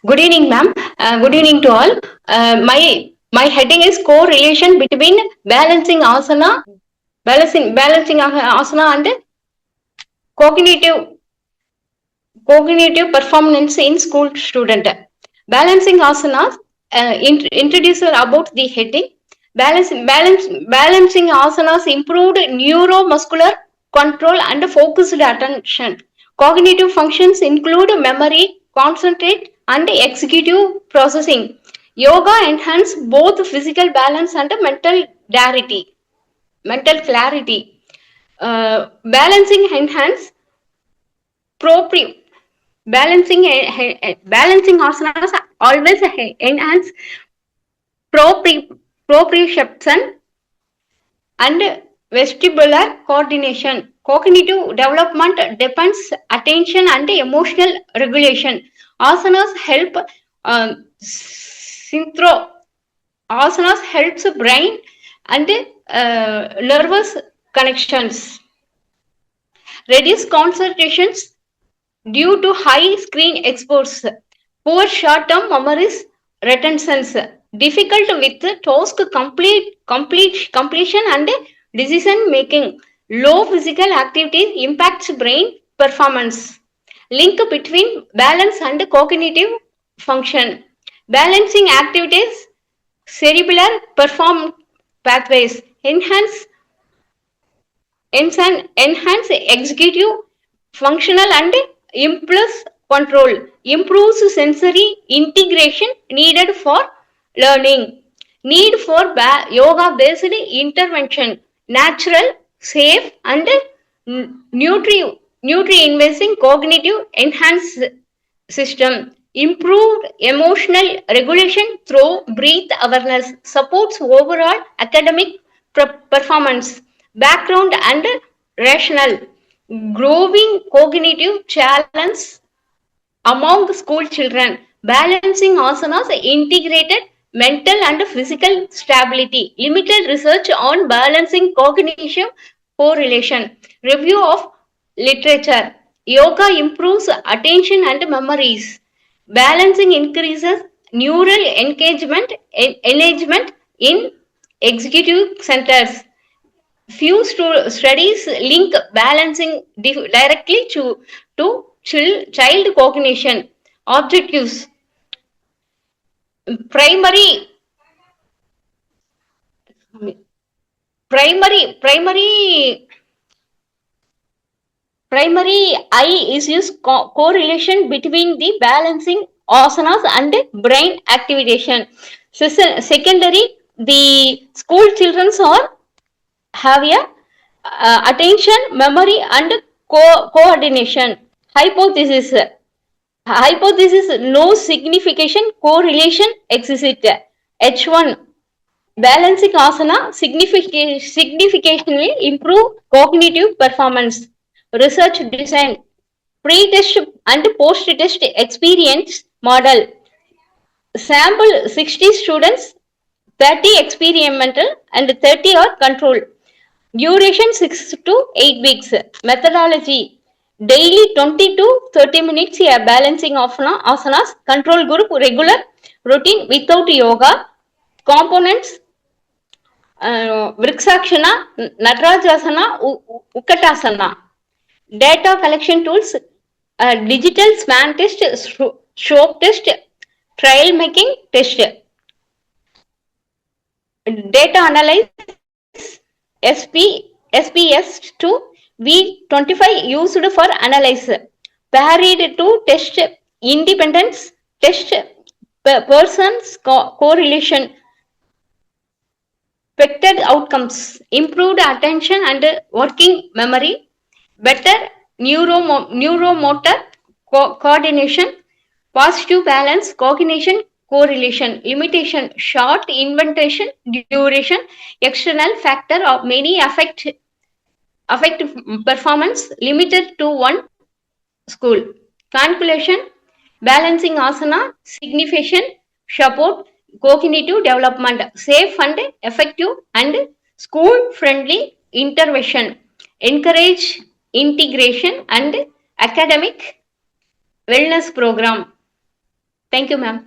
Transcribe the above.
Good evening, ma'am. Good evening to all. My heading is correlation between balancing asana and cognitive cognitive performance in school student. Balancing asanas introduce about the heading. Balancing asanas improved neuromuscular control and focused attention. Cognitive functions include memory, concentrate, and executive processing. Yoga enhance both physical balance and mental clarity. Balancing enhance propri balancing asanas always enhance propri, proprioception and vestibular coordination. Cognitive development depends attention and emotional regulation. Asanas help uh, synchro. Asanas helps brain and nervous connections. Reduce concentrations due to high screen exposure, poor short-term memories retentions, difficult with completion and decision making, low physical activity impacts brain performance. Link between balance and cognitive function. Balancing activities, cerebral perform pathways, enhance executive functional and impulse control, improves sensory integration needed for learning, need for yoga based intervention, natural, safe and nutri-invasive cognitive enhanced system, improved emotional regulation through breath awareness, supports overall academic performance, background and rational, growing cognitive challenge among school children, balancing asanas integrated mental and physical stability, limited research on balancing cognition correlation, review of literature, yoga improves attention and memories, balancing increases neural engagement in executive centers. Few studies link balancing directly to child cognition objectives. Primary primary primary primary I is used correlation between the balancing asanas and brain activation. Secondary, the school children are have a attention, memory, and coordination. Hypothesis. Hypothesis no significant correlation exists. H1 balancing asana significantly improve cognitive performance. Research design pre-test and post-test experience model. Sample 60 students, 30 experimental and 30 are control. Duration 6 to 8 weeks. Methodology daily 20 to 30 minutes balancing of asanas. Control group regular routine without yoga. Components Vrikshakshana, Natarajasana, Ukatasana. Data collection tools digital span test, stroke test, trial making test. Data analysis SPS2 V25 used for analyze. Varied to test independence, test persons correlation, expected outcomes, improved attention and working memory, better neuromotor coordination, positive balance, cognition, correlation, limitation, short inventation, duration, external factor of many affect performance, limited to one school. Conclusion, balancing asana, significant support, cognitive development, safe and effective and school-friendly intervention, encourage integration and academic wellness program. Thank you, ma'am.